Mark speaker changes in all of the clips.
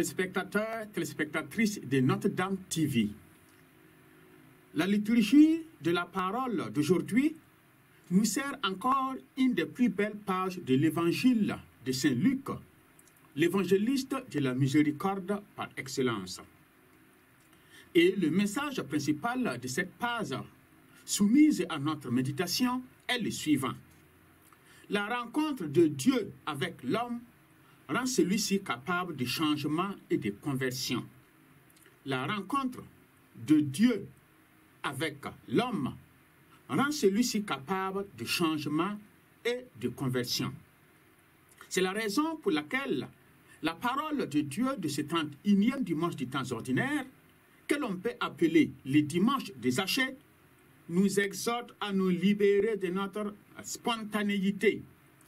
Speaker 1: téléspectateurs, téléspectatrices de Notre-Dame TV. La liturgie de la parole d'aujourd'hui nous sert encore une des plus belles pages de l'évangile de Saint Luc, l'évangéliste de la miséricorde par excellence. Et le message principal de cette page, soumise à notre méditation, est le suivant. La rencontre de Dieu avec l'homme rend celui-ci capable de changement et de conversion. La rencontre de Dieu avec l'homme rend celui-ci capable de changement et de conversion. C'est la raison pour laquelle la parole de Dieu de ce 31e dimanche du temps ordinaire, que l'on peut appeler le dimanche des Zachée, nous exhorte à nous libérer de notre spontanéité,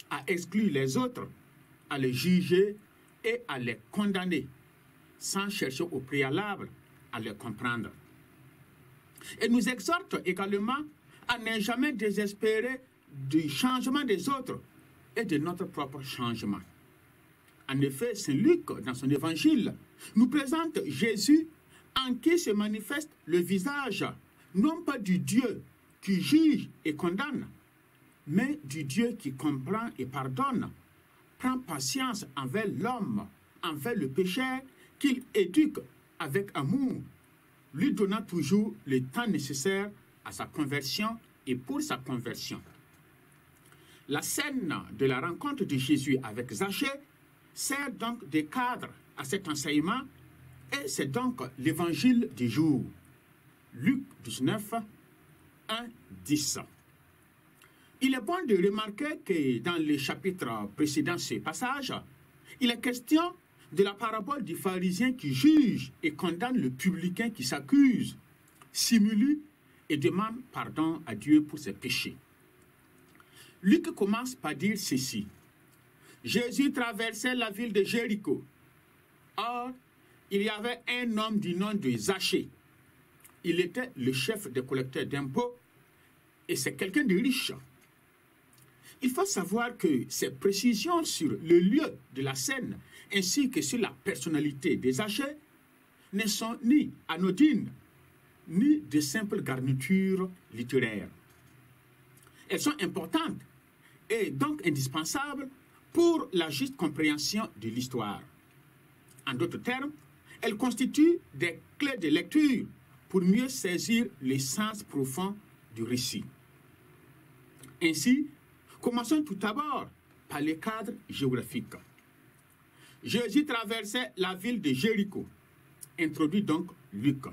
Speaker 1: à exclure les autres, à les juger et à les condamner, sans chercher au préalable à les comprendre. Et nous exhorte également à ne jamais désespérer du changement des autres et de notre propre changement. En effet, Saint Luc, dans son évangile, nous présente Jésus en qui se manifeste le visage, non pas du Dieu qui juge et condamne, mais du Dieu qui comprend et pardonne, prend patience envers l'homme, envers le pécheur, qu'il éduque avec amour, lui donnant toujours le temps nécessaire à sa conversion et pour sa conversion. La scène de la rencontre de Jésus avec Zachée sert donc de cadre à cet enseignement et c'est donc l'évangile du jour. Luc 19, 1, 10. Il est bon de remarquer que dans le chapitre précédent ce passage, il est question de la parabole du pharisien qui juge et condamne le publicain qui s'accuse, simule et demande pardon à Dieu pour ses péchés. Luc commence par dire ceci. Jésus traversait la ville de Jéricho. Or, il y avait un homme du nom de Zachée. Il était le chef des collecteurs d'impôts et c'est quelqu'un de riche. Il faut savoir que ces précisions sur le lieu de la scène ainsi que sur la personnalité des Zachée ne sont ni anodines, ni de simples garnitures littéraires. Elles sont importantes et donc indispensables pour la juste compréhension de l'histoire. En d'autres termes, elles constituent des clés de lecture pour mieux saisir le sens profond du récit. Ainsi, commençons tout d'abord par le cadre géographique. Jésus traversait la ville de Jéricho, introduit donc Luc.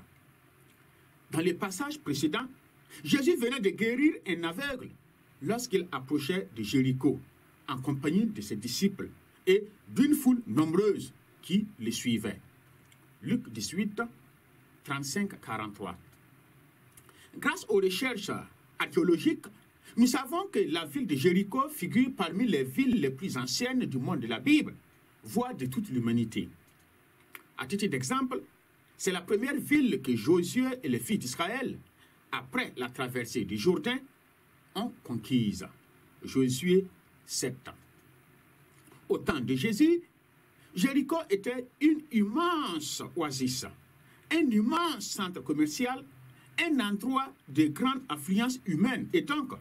Speaker 1: Dans le passage précédent, Jésus venait de guérir un aveugle lorsqu'il approchait de Jéricho, en compagnie de ses disciples et d'une foule nombreuse qui le suivait. Luc 18, 35-43. Grâce aux recherches archéologiques, nous savons que la ville de Jéricho figure parmi les villes les plus anciennes du monde de la Bible, voire de toute l'humanité. À titre d'exemple, c'est la première ville que Josué et les fils d'Israël, après la traversée du Jourdain, ont conquise. Josué 7. Au temps de Jésus, Jéricho était une immense oasis, un immense centre commercial, un endroit de grande affluence humaine et donc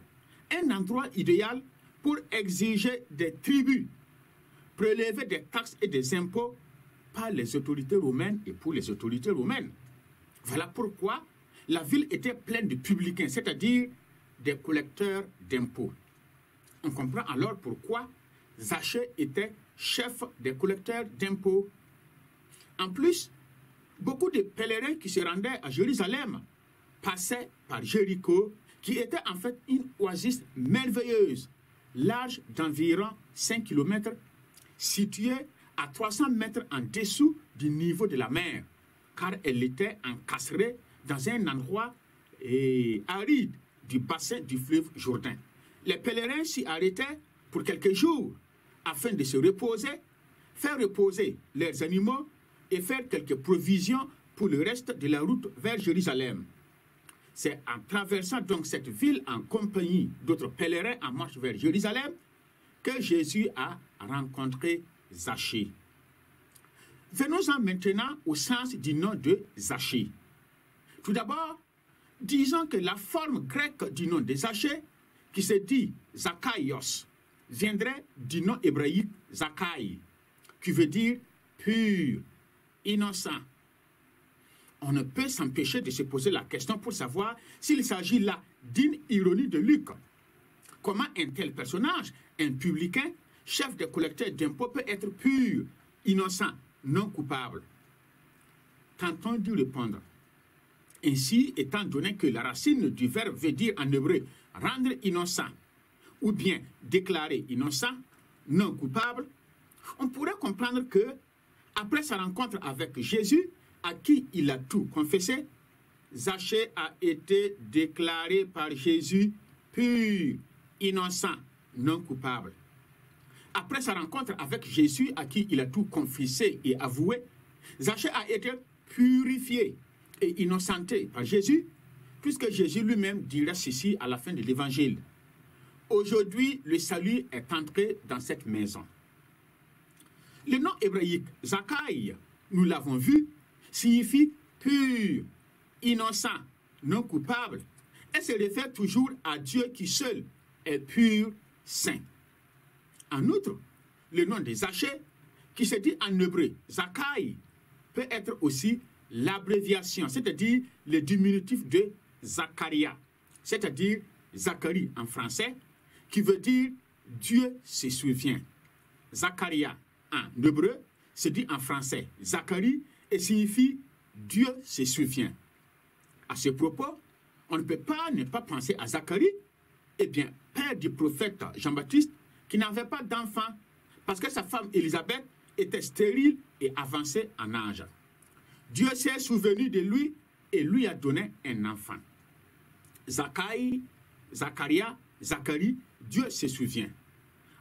Speaker 1: un endroit idéal pour exiger des tribus, prélever des taxes et des impôts par les autorités romaines et pour les autorités romaines. Voilà pourquoi la ville était pleine de publicains, c'est-à-dire des collecteurs d'impôts. On comprend alors pourquoi Zachée était chef des collecteurs d'impôts. En plus, beaucoup de pèlerins qui se rendaient à Jérusalem passaient par Jéricho, qui était en fait une oasis merveilleuse, large d'environ 5 km, située à 300 mètres en dessous du niveau de la mer, car elle était encastrée dans un endroit aride du bassin du fleuve Jourdain. Les pèlerins s'y arrêtaient pour quelques jours afin de se reposer, faire reposer leurs animaux et faire quelques provisions pour le reste de la route vers Jérusalem. C'est en traversant donc cette ville en compagnie d'autres pèlerins en marche vers Jérusalem que Jésus a rencontré Zachée. Venons-en maintenant au sens du nom de Zachée. Tout d'abord, disons que la forme grecque du nom de Zachée, qui se dit Zachaios, viendrait du nom hébraïque Zachaï, qui veut dire pur, innocent. On ne peut s'empêcher de se poser la question pour savoir s'il s'agit là d'une ironie de Luc. Comment un tel personnage, un publicain, chef de collecteur d'impôts, peut être pur, innocent, non coupable? Tentons d'y répondre. Ainsi, étant donné que la racine du verbe veut dire en hébreu rendre innocent, ou bien déclarer innocent, non coupable, on pourrait comprendre que, après sa rencontre avec Jésus, à qui il a tout confessé, Zachée a été déclaré par Jésus pur, innocent, non coupable. Après sa rencontre avec Jésus, à qui il a tout confessé et avoué, Zachée a été purifié et innocenté par Jésus, puisque Jésus lui-même dira ceci à la fin de l'évangile. Aujourd'hui, le salut est entré dans cette maison. Le nom hébraïque Zachaï, nous l'avons vu, signifie pur, innocent, non coupable, et se réfère toujours à Dieu qui seul est pur, saint. En outre, le nom de Zachée, qui se dit en hébreu Zachaï, peut être aussi l'abréviation, c'est-à-dire le diminutif de Zacharia, c'est-à-dire Zacharie en français, qui veut dire Dieu se souvient. Zacharia en hébreu se dit en français Zacharie et signifie Dieu se souvient. À ce propos, on ne peut pas ne pas penser à Zacharie, eh bien, père du prophète Jean-Baptiste, qui n'avait pas d'enfant parce que sa femme Élisabeth était stérile et avancée en âge. Dieu s'est souvenu de lui et lui a donné un enfant. Zachaï, Zacharia, Zacharie, Dieu se souvient.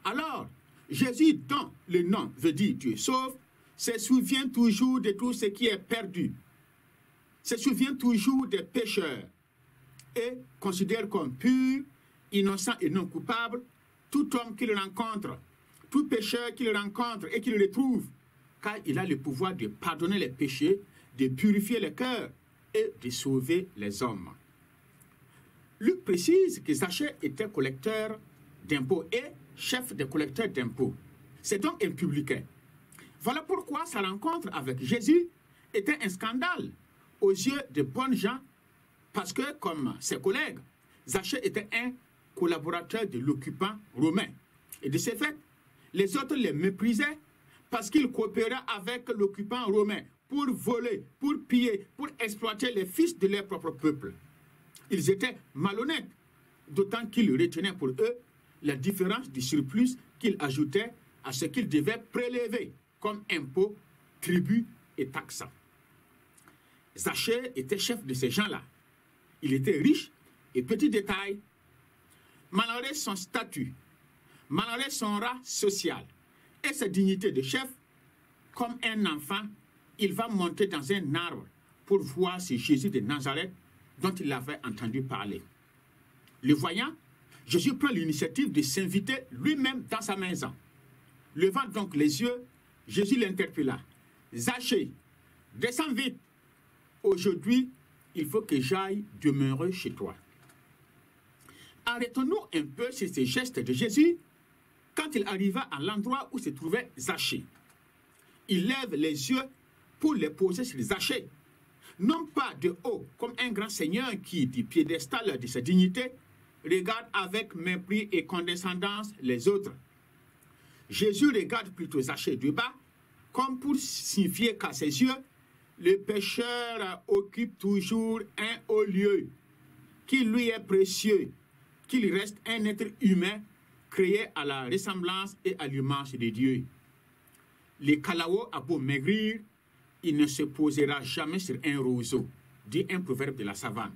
Speaker 1: Alors, Jésus, dont le nom veut dire Dieu sauve, se souvient toujours de tout ce qui est perdu, se souvient toujours des pécheurs et considère comme pur, innocent et non coupable tout homme qu'il rencontre, tout pécheur qu'il rencontre et qu'il retrouve, car il a le pouvoir de pardonner les péchés, de purifier les cœurs et de sauver les hommes. Luc précise que Zachée était collecteur d'impôts et chef des collecteurs d'impôts. C'est donc un publicain. Voilà pourquoi sa rencontre avec Jésus était un scandale aux yeux de bonnes gens, parce que, comme ses collègues, Zachée était un collaborateur de l'occupant romain. Et de ce fait, les autres les méprisaient parce qu'ils coopéraient avec l'occupant romain pour voler, pour piller, pour exploiter les fils de leur propre peuple. Ils étaient malhonnêtes, d'autant qu'ils retenaient pour eux la différence du surplus qu'ils ajoutaient à ce qu'ils devaient prélever comme impôts, tributs et taxes. Zachée était chef de ces gens-là. Il était riche et petit détail, malgré son statut, malgré son rang social et sa dignité de chef, comme un enfant, il va monter dans un arbre pour voir ce Jésus de Nazareth dont il avait entendu parler. Le voyant, Jésus prend l'initiative de s'inviter lui-même dans sa maison. Levant donc les yeux, Jésus l'interpella. « Zachée, descends vite. Aujourd'hui, il faut que j'aille demeurer chez toi. » Arrêtons-nous un peu sur ces gestes de Jésus quand il arriva à l'endroit où se trouvait Zachée. Il lève les yeux pour les poser sur Zachée, non pas de haut comme un grand seigneur qui, du piédestal de sa dignité, regarde avec mépris et condescendance les autres. Jésus regarde plutôt Zachée de bas, comme pour signifier qu'à ses yeux, le pécheur occupe toujours un haut lieu, qui lui est précieux, qu'il reste un être humain créé à la ressemblance et à l'image de Dieu. Le Kalao a beau maigrir, il ne se posera jamais sur un roseau, dit un proverbe de la savane.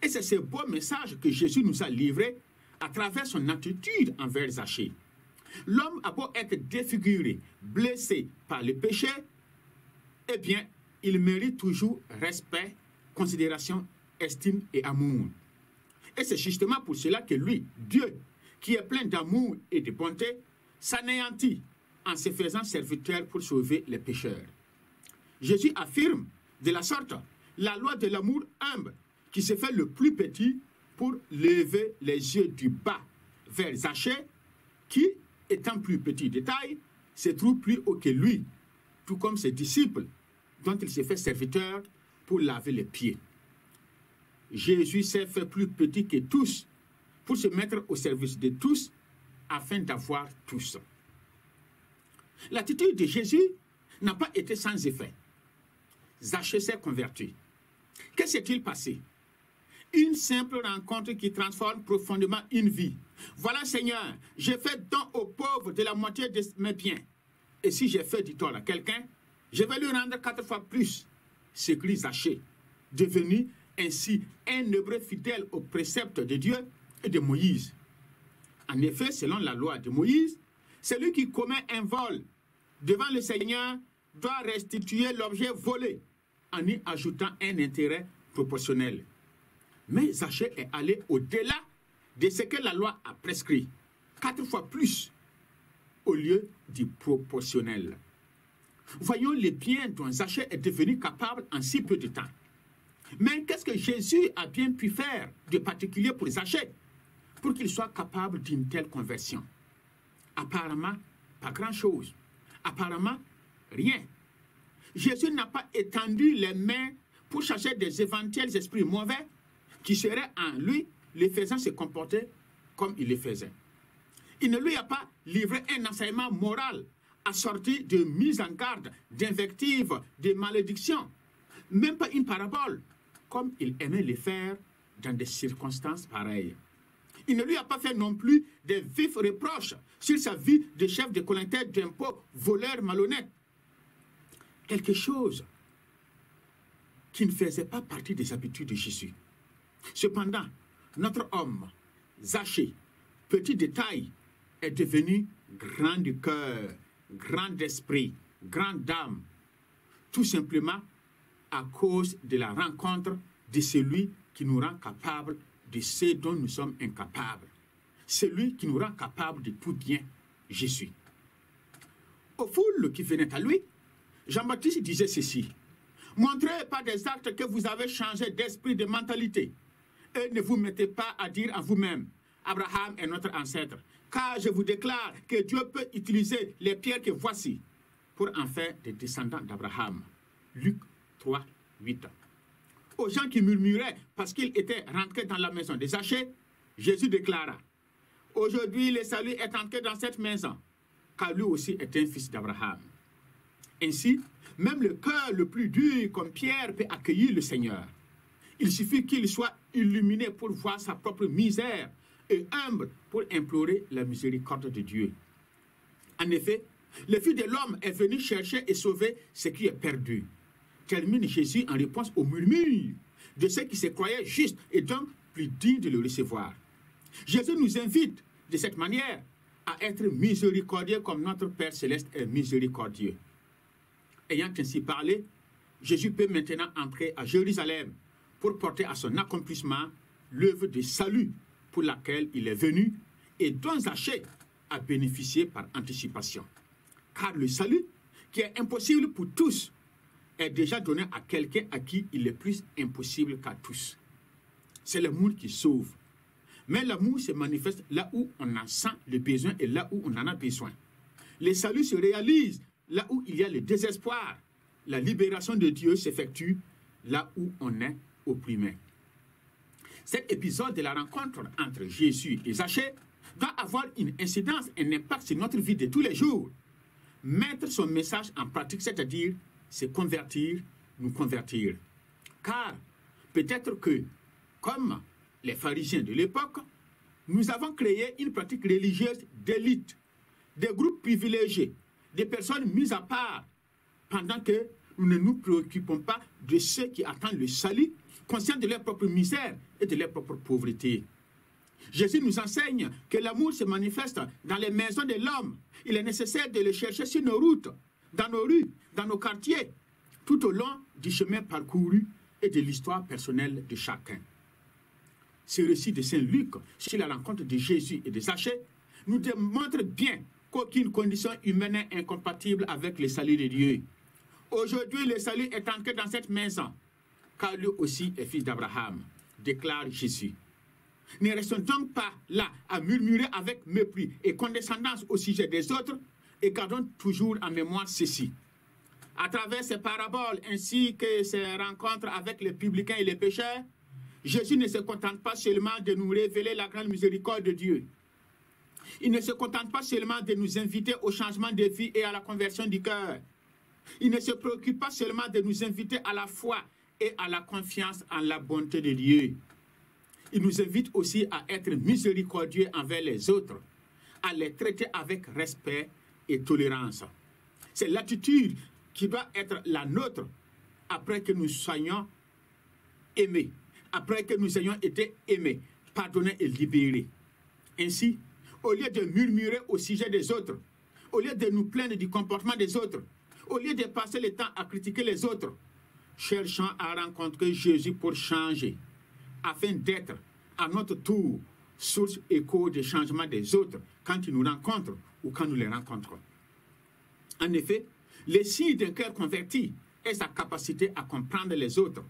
Speaker 1: Et c'est ce beau message que Jésus nous a livré à travers son attitude envers Zachée. L'homme a beau être défiguré, blessé par le péché, eh bien, il mérite toujours respect, considération, estime et amour. Et c'est justement pour cela que lui, Dieu, qui est plein d'amour et de bonté, s'anéantit en se faisant serviteur pour sauver les pécheurs. Jésus affirme de la sorte la loi de l'amour humble qui se fait le plus petit pour lever les yeux du bas vers Zachée, qui, étant plus petit de taille, se trouve plus haut que lui, tout comme ses disciples, dont il s'est fait serviteur pour laver les pieds. Jésus s'est fait plus petit que tous pour se mettre au service de tous afin d'avoir tous. L'attitude de Jésus n'a pas été sans effet. Zachée s'est converti. Que s'est-il passé? Une simple rencontre qui transforme profondément une vie. Voilà, Seigneur, j'ai fait don aux pauvres de la moitié de mes biens. Et si j'ai fait du tort à quelqu'un, je vais lui rendre 4 fois plus. S'écrie Zachée, devenu ainsi un hébreu fidèle aux préceptes de Dieu et de Moïse. En effet, selon la loi de Moïse, celui qui commet un vol devant le Seigneur doit restituer l'objet volé en y ajoutant un intérêt proportionnel. Mais Zachée est allé au-delà de ce que la loi a prescrit, 4 fois plus au lieu du proportionnel. Voyons les biens dont Zachée est devenu capable en si peu de temps. Mais qu'est-ce que Jésus a bien pu faire de particulier pour Zachée pour qu'il soit capable d'une telle conversion? Apparemment, pas grand-chose. Apparemment, rien. Jésus n'a pas étendu les mains pour chasser des éventuels esprits mauvais qui seraient en lui, les faisant se comporter comme il les faisait. Il ne lui a pas livré un enseignement moral assorti de mise en garde, d'invectives, de malédictions, même pas une parabole, comme il aimait le faire dans des circonstances pareilles. Il ne lui a pas fait non plus des vifs reproches sur sa vie de chef de collecteur d'impôts, voleur malhonnête. Quelque chose qui ne faisait pas partie des habitudes de Jésus. Cependant, notre homme, Zachée, petit de taille, est devenu grand de cœur, grand d'esprit, grande d'âme, tout simplement à cause de la rencontre de celui qui nous rend capables de ce dont nous sommes incapables, celui qui nous rend capables de tout bien, Jésus. Aux foules qui venaient à lui, Jean-Baptiste disait ceci: « Montrez par des actes que vous avez changé d'esprit, de mentalité, et ne vous mettez pas à dire à vous-même, Abraham est notre ancêtre, car je vous déclare que Dieu peut utiliser les pierres que voici pour en faire des descendants d'Abraham. » Luc 3, 8. Aux gens qui murmuraient parce qu'ils étaient rentrés dans la maison de Zachée, Jésus déclara: « Aujourd'hui, le salut est entré dans cette maison, car lui aussi est un fils d'Abraham. » Ainsi, même le cœur le plus dur comme Pierre peut accueillir le Seigneur. Il suffit qu'il soit illuminé pour voir sa propre misère et humble pour implorer la miséricorde de Dieu. En effet, le Fils de l'homme est venu chercher et sauver ce qui est perdu. Termine Jésus en réponse au murmure de ceux qui se croyaient justes et donc plus dignes de le recevoir. Jésus nous invite de cette manière à être miséricordieux comme notre Père Céleste est miséricordieux. Ayant ainsi parlé, Jésus peut maintenant entrer à Jérusalem pour porter à son accomplissement l'œuvre de salut pour laquelle il est venu et dont Zachée a bénéficié par anticipation. Car le salut, qui est impossible pour tous, est déjà donné à quelqu'un à qui il est plus impossible qu'à tous. C'est l'amour qui sauve. Mais l'amour se manifeste là où on en sent le besoin et là où on en a besoin. Le salut se réalise là où il y a le désespoir. La libération de Dieu s'effectue là où on est opprimé. Cet épisode de la rencontre entre Jésus et Zachée doit avoir une incidence, un impact sur notre vie de tous les jours. Mettre son message en pratique, c'est-à-dire se convertir, nous convertir. Car peut-être que, comme les pharisiens de l'époque, nous avons créé une pratique religieuse d'élite, des groupes privilégiés, des personnes mises à part, pendant que nous ne nous préoccupons pas de ceux qui attendent le salut, conscients de leur propre misère et de leur propre pauvreté. Jésus nous enseigne que l'amour se manifeste dans les maisons de l'homme. Il est nécessaire de le chercher sur nos routes, dans nos rues, dans nos quartiers, tout au long du chemin parcouru et de l'histoire personnelle de chacun. Ce récit de Saint Luc sur la rencontre de Jésus et de Zachée nous démontre bien qu'aucune condition humaine n'est incompatible avec le salut de Dieu. Aujourd'hui, le salut est entré dans cette maison, car lui aussi est fils d'Abraham, déclare Jésus. Ne restons donc pas là à murmurer avec mépris et condescendance au sujet des autres, et gardons toujours en mémoire ceci. À travers ces paraboles ainsi que ces rencontres avec les publicains et les pécheurs, Jésus ne se contente pas seulement de nous révéler la grande miséricorde de Dieu. Il ne se contente pas seulement de nous inviter au changement de vie et à la conversion du cœur. Il ne se préoccupe pas seulement de nous inviter à la foi et à la confiance en la bonté de Dieu. Il nous invite aussi à être miséricordieux envers les autres, à les traiter avec respect et tolérance. C'est l'attitude qui doit être la nôtre après que nous soyons aimés, après que nous ayons été aimés, pardonnés et libérés. Ainsi, au lieu de murmurer au sujet des autres, au lieu de nous plaindre du comportement des autres, au lieu de passer le temps à critiquer les autres, cherchons à rencontrer Jésus pour changer, afin d'être à notre tour source écho des changements des autres quand ils nous rencontrent ou quand nous les rencontrons. En effet, le signe d'un cœur converti est sa capacité à comprendre les autres,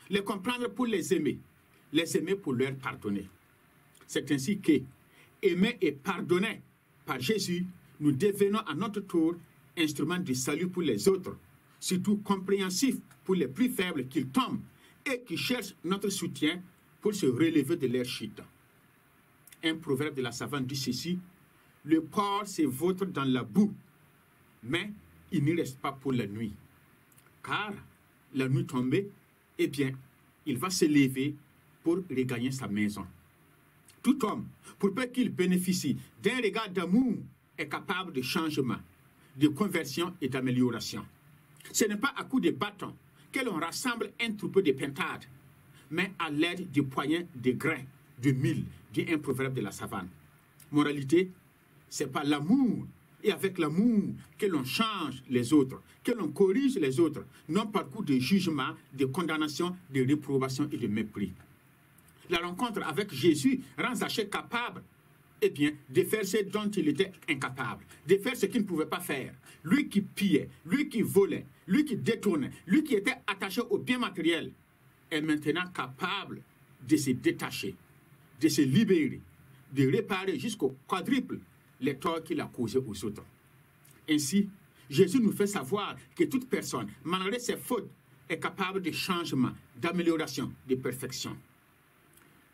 Speaker 1: les comprendre pour les aimer pour leur pardonner. C'est ainsi que, aimés et pardonnés par Jésus, nous devenons à notre tour instruments de salut pour les autres, surtout compréhensifs pour les plus faibles qu'ils tombent et qui cherchent notre soutien pour se relever de leur chute. Un proverbe de la savane dit ceci: le porc se vautre dans la boue, mais il n'y reste pas pour la nuit. Car la nuit tombée, eh bien, il va se lever pour regagner sa maison. Tout homme, pour peu qu'il bénéficie d'un regard d'amour, est capable de changement, de conversion et d'amélioration. Ce n'est pas à coup de bâton que l'on rassemble un troupeau de pintades, mais à l'aide du poignet de grains, de mil, dit un proverbe de la savane. Moralité, c'est par l'amour et avec l'amour que l'on change les autres, que l'on corrige les autres, non par coup de jugement, de condamnation, de réprobation et de mépris. La rencontre avec Jésus rend Zachée capable, eh bien, de faire ce dont il était incapable, de faire ce qu'il ne pouvait pas faire. Lui qui pillait, lui qui volait, lui qui détournait, lui qui était attaché aux biens matériels, est maintenant capable de se détacher, de se libérer, de réparer jusqu'au quadruple les torts qu'il a causés aux autres. Ainsi, Jésus nous fait savoir que toute personne, malgré ses fautes, est capable de changement, d'amélioration, de perfection.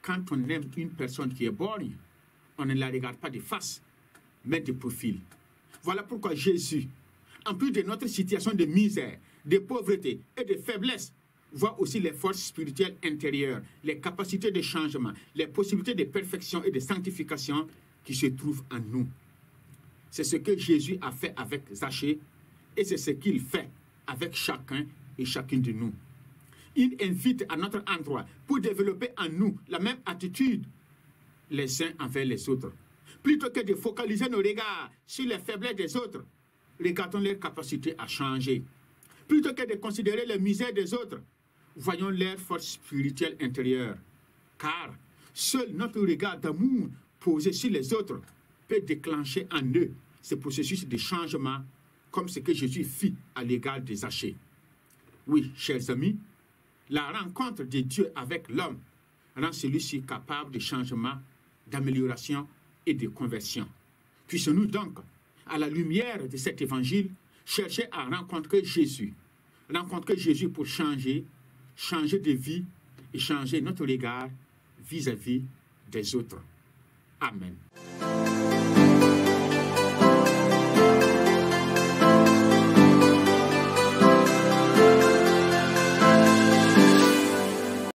Speaker 1: Quand on aime une personne qui est borgne, on ne la regarde pas de face, mais de profil. Voilà pourquoi Jésus, en plus de notre situation de misère, de pauvreté et de faiblesse, voit aussi les forces spirituelles intérieures, les capacités de changement, les possibilités de perfection et de sanctification qui se trouvent en nous. C'est ce que Jésus a fait avec Zachée et c'est ce qu'il fait avec chacun et chacune de nous. Il invite à notre endroit pour développer en nous la même attitude les uns envers les autres. Plutôt que de focaliser nos regards sur les faiblesses des autres, regardons leur capacité à changer. Plutôt que de considérer les misères des autres, voyons leur force spirituelle intérieure. Car seul notre regard d'amour posé sur les autres peut déclencher en eux ce processus de changement, comme ce que Jésus fit à l'égard des Zachée. Oui, chers amis, la rencontre de Dieu avec l'homme rend celui-ci capable de changement, d'amélioration et de conversion. Puissions-nous donc, à la lumière de cet évangile, chercher à rencontrer Jésus pour changer de vie et changer notre regard vis-à-vis des autres. Amen.